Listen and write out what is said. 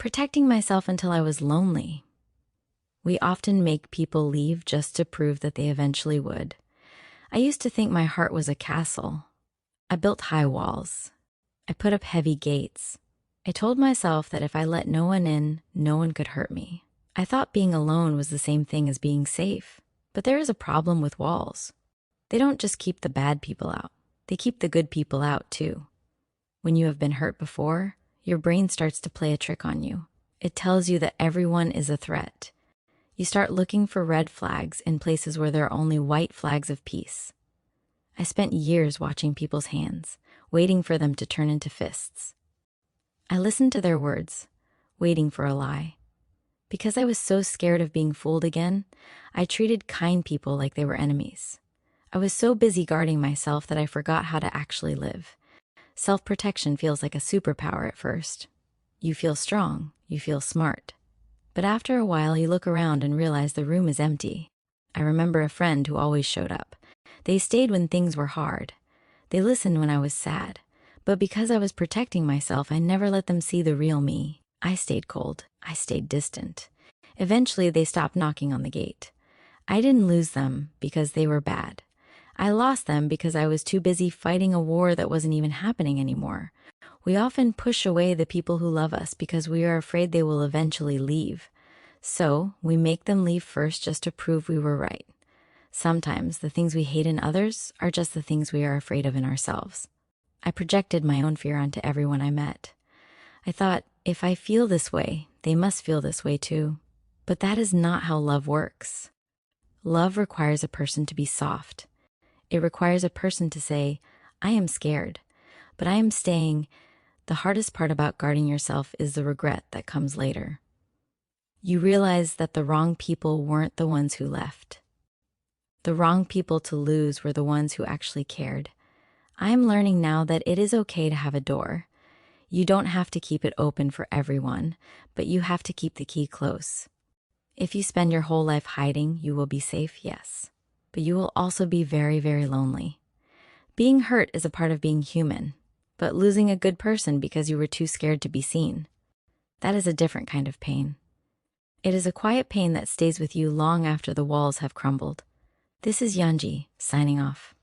Protecting myself until I was lonely. We often make people leave just to prove that they eventually would. I used to think my heart was a castle. I built high walls. I put up heavy gates. I told myself that if I let no one in, no one could hurt me. I thought being alone was the same thing as being safe. But there is a problem with walls. They don't just keep the bad people out. They keep the good people out too. When you have been hurt before, your brain starts to play a trick on you. It tells you that everyone is a threat. You start looking for red flags in places where there are only white flags of peace. I spent years watching people's hands, waiting for them to turn into fists. I listened to their words, waiting for a lie. Because I was so scared of being fooled again, I treated kind people like they were enemies. I was so busy guarding myself that I forgot how to actually live. Self-protection feels like a superpower at first. You feel strong, you feel smart. But after a while, you look around and realize the room is empty. I remember a friend who always showed up. They stayed when things were hard. They listened when I was sad. But because I was protecting myself, I never let them see the real me. I stayed cold. I stayed distant. Eventually, they stopped knocking on the gate. I didn't lose them because they were bad. I lost them because I was too busy fighting a war that wasn't even happening anymore. We often push away the people who love us because we are afraid they will eventually leave. So, we make them leave first just to prove we were right. Sometimes the things we hate in others are just the things we are afraid of in ourselves. I projected my own fear onto everyone I met. I thought, if I feel this way, they must feel this way too. But that is not how love works. Love requires a person to be soft. It requires a person to say, I am scared, but I am staying. The hardest part about guarding yourself is the regret that comes later. You realize that the wrong people weren't the ones who left. The wrong people to lose were the ones who actually cared. I'm learning now that it is okay to have a door. You don't have to keep it open for everyone, but you have to keep the key close. If you spend your whole life hiding, you will be safe, yes. But you will also be very, very lonely. Being hurt is a part of being human, but losing a good person because you were too scared to be seen, that is a different kind of pain. It is a quiet pain that stays with you long after the walls have crumbled. This is Yanji, signing off.